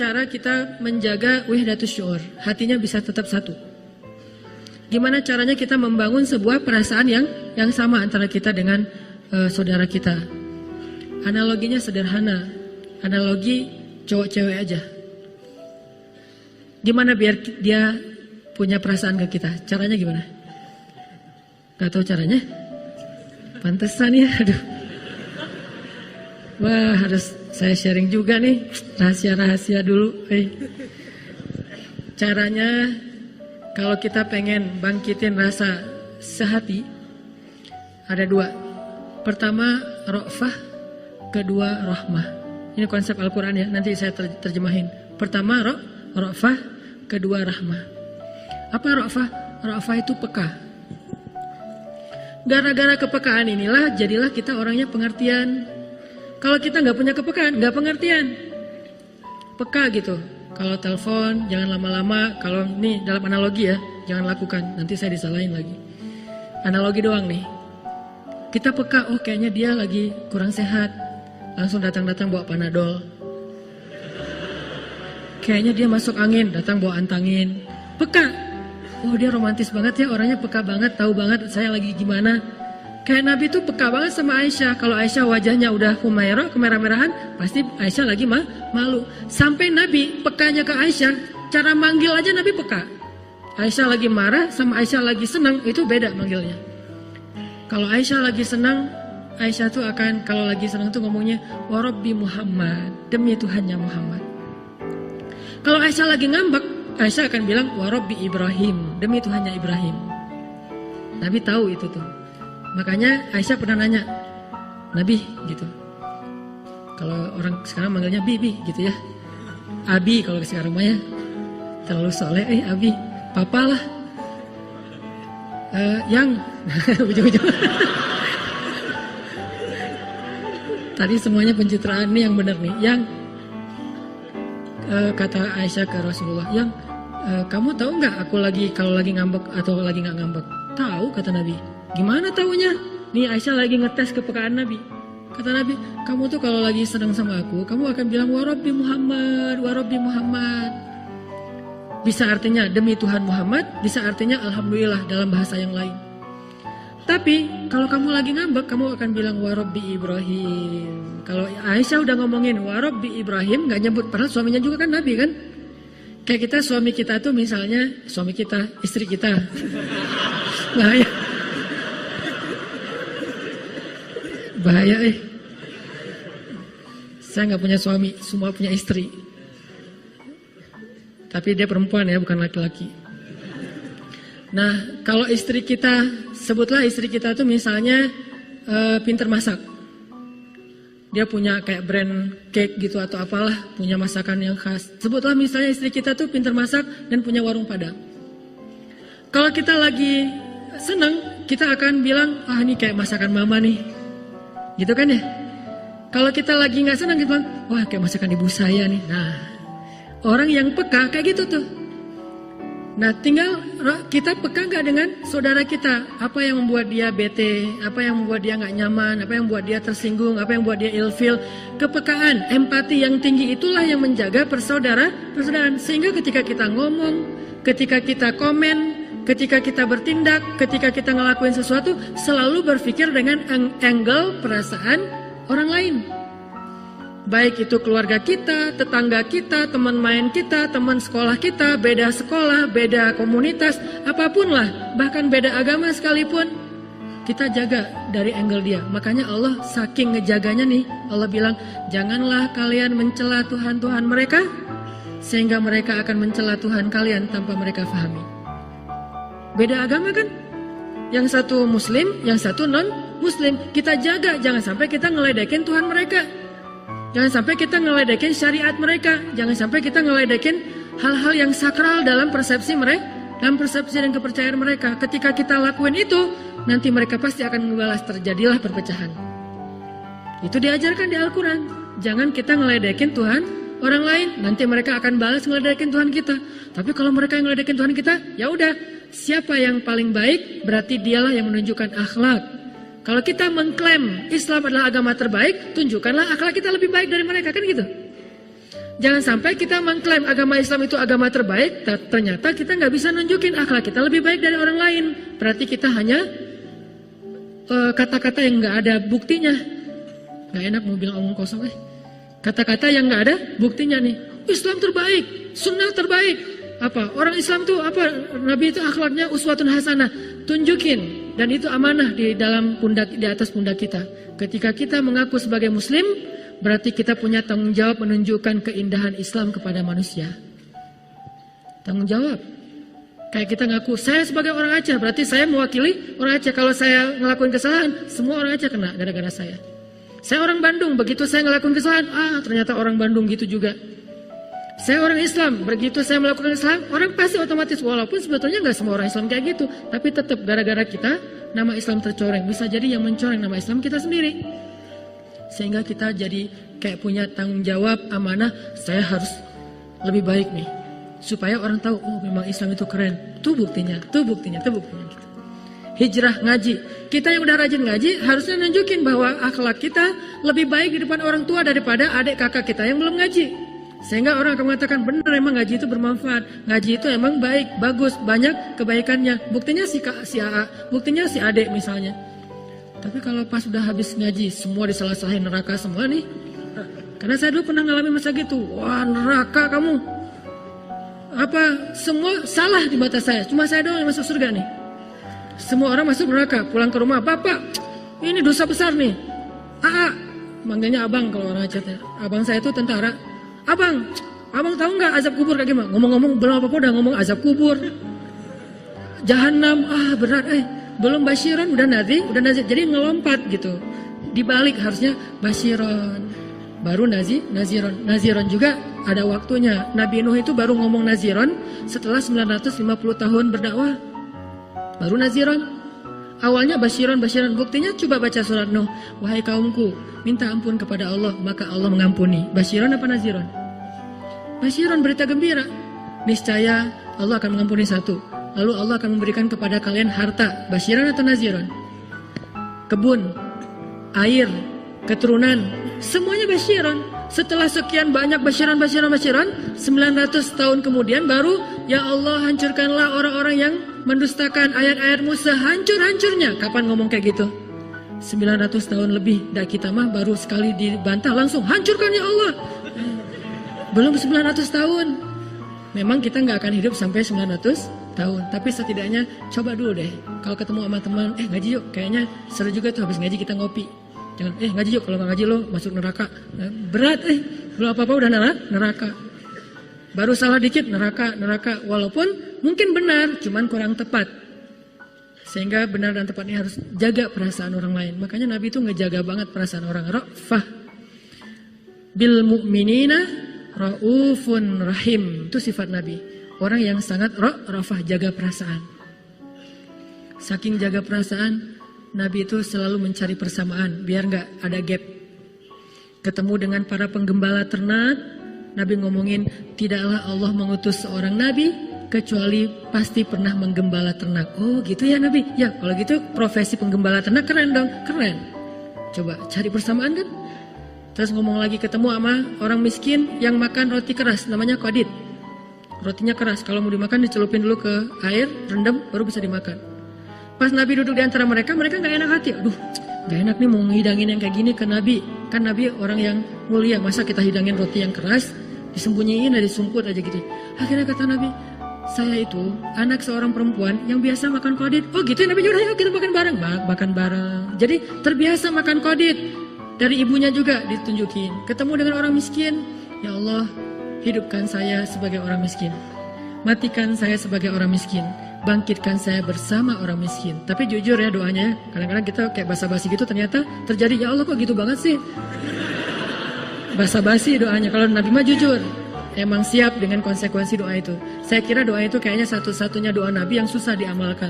cara kita menjaga wahdatus syuur, hatinya bisa tetap satu? Gimana caranya kita membangun sebuah perasaan yang sama antara kita dengan saudara kita? Analoginya sederhana, analogi cowok cewek aja. Gimana biar dia punya perasaan ke kita? Caranya gimana? Gak tahu caranya? Pantesan ya, aduh. Wah, harus saya sharing juga nih, rahasia-rahasia dulu. Caranya, kalau kita pengen bangkitin rasa sehati, ada dua. Pertama, ra'fah, kedua, rahmah. Ini konsep Al-Quran ya, nanti saya terjemahin. Pertama, ra'fah, kedua, rahmah. Apa ra'fah? Ra'fah itu peka. Gara-gara kepekaan inilah, jadilah kita orangnya pengertian. Kalau kita nggak punya kepekaan, nggak pengertian. Peka gitu. Kalau telepon, jangan lama-lama. Kalau ini dalam analogi ya, jangan lakukan. Nanti saya disalahin lagi. Analogi doang nih. Kita peka, oh kayaknya dia lagi kurang sehat. Langsung datang-datang bawa Panadol. Kayaknya dia masuk angin, datang bawa antangin. Peka. Oh dia romantis banget ya, orangnya peka banget, tahu banget saya lagi gimana. Kayak Nabi tuh peka banget sama Aisyah. Kalau Aisyah wajahnya udah humairah, kemerah-merahan, pasti Aisyah lagi malu. Sampai Nabi pekanya ke Aisyah, cara manggil aja Nabi peka. Aisyah lagi marah sama Aisyah lagi senang, itu beda manggilnya. Kalau Aisyah lagi senang, Aisyah tuh akan, kalau lagi senang tuh ngomongnya, wa Rabbi Muhammad, demi Tuhannya Muhammad. Kalau Aisyah lagi ngambek, Aisyah akan bilang, wa Rabbi Ibrahim, demi Tuhannya Ibrahim. Nabi tahu itu tuh. Makanya Aisyah pernah nanya, Nabi gitu. Kalau orang sekarang manggilnya Bibi gitu ya. Abi kalau sekarang mah ya. Terlalu soleh, Abi, Papa lah. Yang ujung-ujung. Tadi semuanya pencitraan nih yang benar nih. Yang kata Aisyah ke Rasulullah, yang kamu tahu nggak aku lagi kalau lagi ngambek atau lagi nggak ngambek? Tahu kata Nabi. Gimana taunya? Nih Aisyah lagi ngetes kepekaan Nabi. Kata Nabi, kamu tuh kalau lagi senang sama aku, kamu akan bilang wa Rabbi Muhammad, wa Rabbi Muhammad. Bisa artinya demi Tuhan Muhammad, bisa artinya alhamdulillah dalam bahasa yang lain. Tapi kalau kamu lagi ngambek, kamu akan bilang wa Rabbi Ibrahim. Kalau Aisyah udah ngomongin wa Rabbi Ibrahim, gak nyebut, padahal suaminya juga kan Nabi kan. Kayak kita, suami kita tuh misalnya, suami kita, istri kita. Bahaya. Bahaya Saya gak punya suami, semua punya istri. Tapi dia perempuan ya, bukan laki-laki. Nah, kalau istri kita, sebutlah istri kita tuh misalnya pinter masak. Dia punya kayak brand cake gitu atau apalah, punya masakan yang khas. Sebutlah misalnya istri kita tuh pinter masak dan punya warung Padang. Kalau kita lagi senang, kita akan bilang, ah ini kayak masakan mama nih. Gitu kan ya? Kalau kita lagi gak senang, kita bilang, wah kayak masakan ibu saya nih. Nah, orang yang peka kayak gitu tuh. Nah tinggal kita peka gak dengan saudara kita. Persaudaraan. Apa yang membuat dia bete, apa yang membuat dia gak nyaman, apa yang membuat dia tersinggung, apa yang membuat dia ilfil. Kepekaan, empati yang tinggi itulah yang menjaga persaudaraan. Sehingga ketika kita ngomong, ketika kita komen, ketika kita bertindak, ketika kita ngelakuin sesuatu, selalu berpikir dengan angle perasaan orang lain. Baik itu keluarga kita, tetangga kita, teman main kita, teman sekolah kita, beda sekolah, beda komunitas, apapun lah, bahkan beda agama sekalipun, kita jaga dari angle dia. Makanya Allah saking ngejaganya nih, Allah bilang, janganlah kalian mencela Tuhan-Tuhan mereka, sehingga mereka akan mencela Tuhan kalian tanpa mereka fahami. Beda agama kan? Yang satu muslim, yang satu non-muslim. Kita jaga, jangan sampai kita ngeledekin Tuhan mereka. Jangan sampai kita ngeledekin syariat mereka. Jangan sampai kita ngeledekin hal-hal yang sakral dalam persepsi mereka, dalam persepsi dan kepercayaan mereka. Ketika kita lakuin itu, nanti mereka pasti akan membalas, terjadilah perpecahan. Itu diajarkan di Al-Quran. Jangan kita ngeledekin Tuhan orang lain, nanti mereka akan balas ngeledekin Tuhan kita. Tapi kalau mereka yang ngeledekin Tuhan kita, ya udah, siapa yang paling baik, berarti dialah yang menunjukkan akhlak. Kalau kita mengklaim Islam adalah agama terbaik, tunjukkanlah akhlak kita lebih baik dari mereka, kan gitu. Jangan sampai kita mengklaim agama Islam itu agama terbaik, ternyata kita nggak bisa nunjukin akhlak kita lebih baik dari orang lain. Berarti kita hanya kata-kata yang nggak ada buktinya. Nggak enak mau bilang omong kosong Kata-kata yang nggak ada buktinya nih. Islam terbaik, sunnah terbaik. Apa? Orang Islam tuh apa? Nabi itu akhlaknya uswatun hasanah. Tunjukin, dan itu amanah di dalam pundak, di atas pundak kita. Ketika kita mengaku sebagai Muslim, berarti kita punya tanggung jawab menunjukkan keindahan Islam kepada manusia. Tanggung jawab. Kayak kita ngaku, saya sebagai orang Aceh, berarti saya mewakili orang Aceh. Kalau saya ngelakuin kesalahan, semua orang Aceh kena gara-gara saya. Saya orang Bandung, begitu saya ngelakuin kesalahan, ternyata orang Bandung gitu juga. Saya orang Islam, begitu saya melakukan Islam, orang pasti otomatis, walaupun sebetulnya nggak semua orang Islam kayak gitu, tapi tetap gara-gara kita, nama Islam tercoreng. Bisa jadi yang mencoreng nama Islam kita sendiri. Sehingga kita jadi kayak punya tanggung jawab, amanah, saya harus lebih baik nih. Supaya orang tahu, oh memang Islam itu keren. Itu buktinya, itu buktinya, itu buktinya. Gitu. Hijrah ngaji. Kita yang udah rajin ngaji, harusnya nunjukin bahwa akhlak kita lebih baik di depan orang tua daripada adik kakak kita yang belum ngaji. Sehingga orang akan mengatakan, benar emang ngaji itu bermanfaat. Ngaji itu emang baik, bagus, banyak kebaikannya. Buktinya si AA, buktinya si adik misalnya. Tapi kalau pas udah habis ngaji, semua disalah-salahin, neraka semua nih. Karena saya dulu pernah ngalamin masa gitu. Wah neraka kamu. Apa, semua salah di mata saya. Cuma saya doang yang masuk surga nih. Semua orang masuk neraka, pulang ke rumah. Bapak, ini dosa besar nih. Manggilnya abang kalau orang Aceh. Abang saya itu tentara. Abang tahu nggak azab kubur kayak gimana? Ngomong-ngomong belum apa-apa udah ngomong azab kubur. Jahanam, berat belum basyiron udah nazir, jadi ngelompat gitu. Dibalik harusnya basyiron, baru naziron. Naziron juga ada waktunya. Nabi Nuh itu baru ngomong naziron setelah 950 tahun berdakwah. Baru naziron. Awalnya basyiron. Buktinya coba baca surat Nuh. Wahai kaumku, minta ampun kepada Allah, maka Allah mengampuni. Basyiron apa naziron? Basyiron, berita gembira. Niscaya Allah akan mengampuni satu. Lalu Allah akan memberikan kepada kalian harta. Basyiran atau naziran? Kebun, air, keturunan, semuanya basyiran. Setelah sekian banyak basyiran, 900 tahun kemudian baru, ya Allah hancurkanlah orang-orang yang mendustakan ayat-ayatmu sehancur-hancurnya. Kapan ngomong kayak gitu? 900 tahun lebih. Dan kita mah baru sekali dibantah langsung, hancurkan ya Allah. Belum 900 tahun. Memang kita nggak akan hidup sampai 900 tahun, tapi setidaknya coba dulu deh. Kalau ketemu sama teman, ngaji yuk, kayaknya seru juga tuh habis ngaji kita ngopi. Jangan, ngaji yuk, kalau nggak ngaji lo masuk neraka. Berat, belum apa-apa udah neraka. Baru salah dikit neraka. Walaupun mungkin benar, cuman kurang tepat. Sehingga benar dan tepat ini harus jaga perasaan orang lain. Makanya Nabi itu ngejaga banget perasaan orang. Ra'fah bil mu'minina Raufun rahim, itu sifat Nabi. Orang yang sangat rafah, jaga perasaan. Saking jaga perasaan, Nabi itu selalu mencari persamaan biar nggak ada gap. Ketemu dengan para penggembala ternak, Nabi ngomongin, tidaklah Allah mengutus seorang Nabi kecuali pasti pernah menggembala ternak. Oh gitu ya Nabi? Ya kalau gitu profesi penggembala ternak keren dong, keren. Coba cari persamaan kan? Terus ngomong lagi, ketemu sama orang miskin yang makan roti keras, namanya qadid. Rotinya keras, kalau mau dimakan dicelupin dulu ke air, rendam, baru bisa dimakan. Pas Nabi duduk di antara mereka nggak enak hati. Aduh, nggak enak nih mau ngidangin yang kayak gini ke Nabi. Kan Nabi orang yang mulia, masa kita hidangin roti yang keras, disembunyiin, disumput aja gitu. Akhirnya kata Nabi, saya itu anak seorang perempuan yang biasa makan qadid. Oh gitu ya Nabi, yaudah yuk kita makan bareng. Makan bareng. Jadi terbiasa makan qadid. Dari ibunya juga ditunjukin. Ketemu dengan orang miskin, ya Allah, hidupkan saya sebagai orang miskin. Matikan saya sebagai orang miskin. Bangkitkan saya bersama orang miskin. Tapi jujur ya doanya, kadang-kadang kita kayak basa-basi gitu ternyata terjadi. Ya Allah kok gitu banget sih. Basa-basi doanya. Kalau Nabi mah jujur. Emang siap dengan konsekuensi doa itu. Saya kira doa itu kayaknya satu-satunya doa Nabi yang susah diamalkan.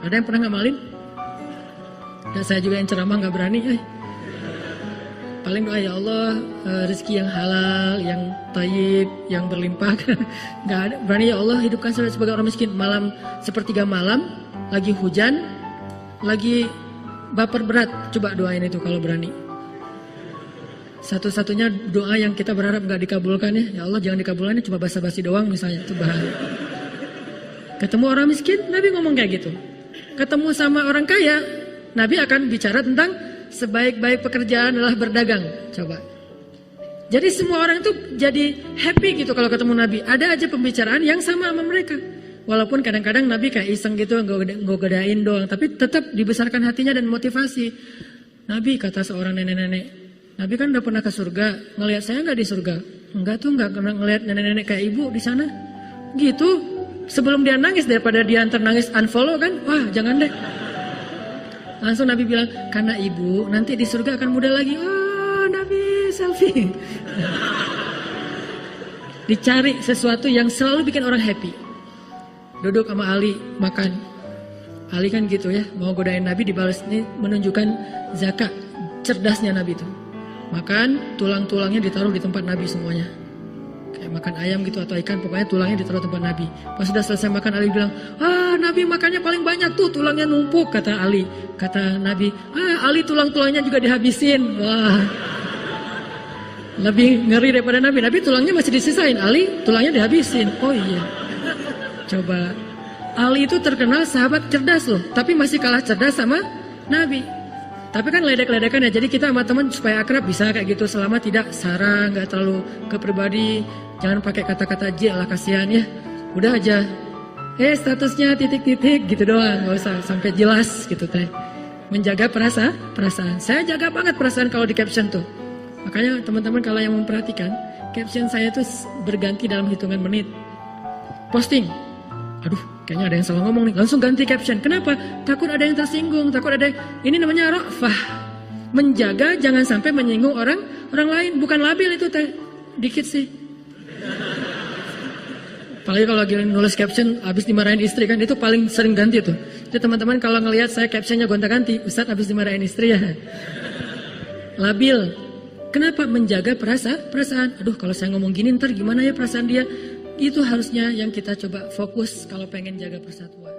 Ada yang pernah ngamalin? Dan saya juga yang ceramah gak berani. Paling doa, ya Allah rezeki yang halal, yang tayyib, yang berlimpah. Gak ada. Berani, ya Allah hidupkan saya sebagai orang miskin. Malam sepertiga malam, lagi hujan, lagi baper berat. Coba doain itu kalau berani. Satu-satunya doa yang kita berharap nggak dikabulkan ya. Ya Allah jangan dikabulkan, cuma basa-basi doang misalnya, itu bahaya. Ketemu orang miskin, Nabi ngomong kayak gitu. Ketemu sama orang kaya, Nabi akan bicara tentang sebaik-baik pekerjaan adalah berdagang. Coba. Jadi semua orang itu jadi happy gitu kalau ketemu Nabi. Ada aja pembicaraan yang sama sama mereka. Walaupun kadang-kadang Nabi kayak iseng gitu, nggak godain doang. Tapi tetap dibesarkan hatinya dan motivasi. Nabi, kata seorang nenek-nenek, Nabi kan udah pernah ke surga. Ngelihat saya nggak di surga? Enggak tuh, nggak pernah ngelihat nenek-nenek kayak ibu di sana. Gitu. Sebelum dia nangis, daripada dia antar nangis unfollow kan. Wah jangan deh. Langsung Nabi bilang, karena ibu nanti di surga akan muda lagi. Oh Nabi selfie. Dicari sesuatu yang selalu bikin orang happy. Duduk sama Ali makan. Ali kan gitu ya, mau godain Nabi dibalas. Ini menunjukkan zakat cerdasnya Nabi itu. Makan, tulang-tulangnya ditaruh di tempat Nabi semuanya. Kayak makan ayam gitu atau ikan, pokoknya tulangnya ditaruh tempat Nabi. Pas sudah selesai makan, Ali bilang, Nabi makannya paling banyak tuh, tulangnya numpuk, kata Ali. Kata Nabi, Ali tulang-tulangnya juga dihabisin. Wah, lebih ngeri daripada Nabi. Nabi tulangnya masih disisain, Ali tulangnya dihabisin. Oh iya. Coba, Ali itu terkenal sahabat cerdas loh, tapi masih kalah cerdas sama Nabi. Tapi kan ledek-ledekan ya, jadi kita sama teman supaya akrab bisa kayak gitu, selama tidak sara, nggak terlalu ke pribadi, jangan pakai kata-kata J lah, kasihan ya. Udah aja, statusnya titik-titik gitu doang, nggak usah sampai jelas gitu teh. Menjaga perasaan. Saya jaga banget perasaan kalau di caption tuh. Makanya teman-teman kalau yang memperhatikan, caption saya tuh berganti dalam hitungan menit. Posting, aduh kayaknya ada yang salah ngomong nih, langsung ganti caption. Kenapa? Takut ada yang tersinggung, takut ada yang... Ini namanya ra'fah, menjaga jangan sampai menyinggung orang lain. Bukan labil itu teh, dikit sih. Apalagi kalau lagi nulis caption habis dimarahin istri kan, itu paling sering ganti tuh. Jadi teman-teman kalau ngelihat saya captionnya gonta-ganti, Ustadz habis dimarahin istri ya. Labil. Kenapa? Menjaga perasaan. Aduh kalau saya ngomong gini ntar gimana ya perasaan dia. Itu harusnya yang kita coba fokus kalau pengen jaga persatuan.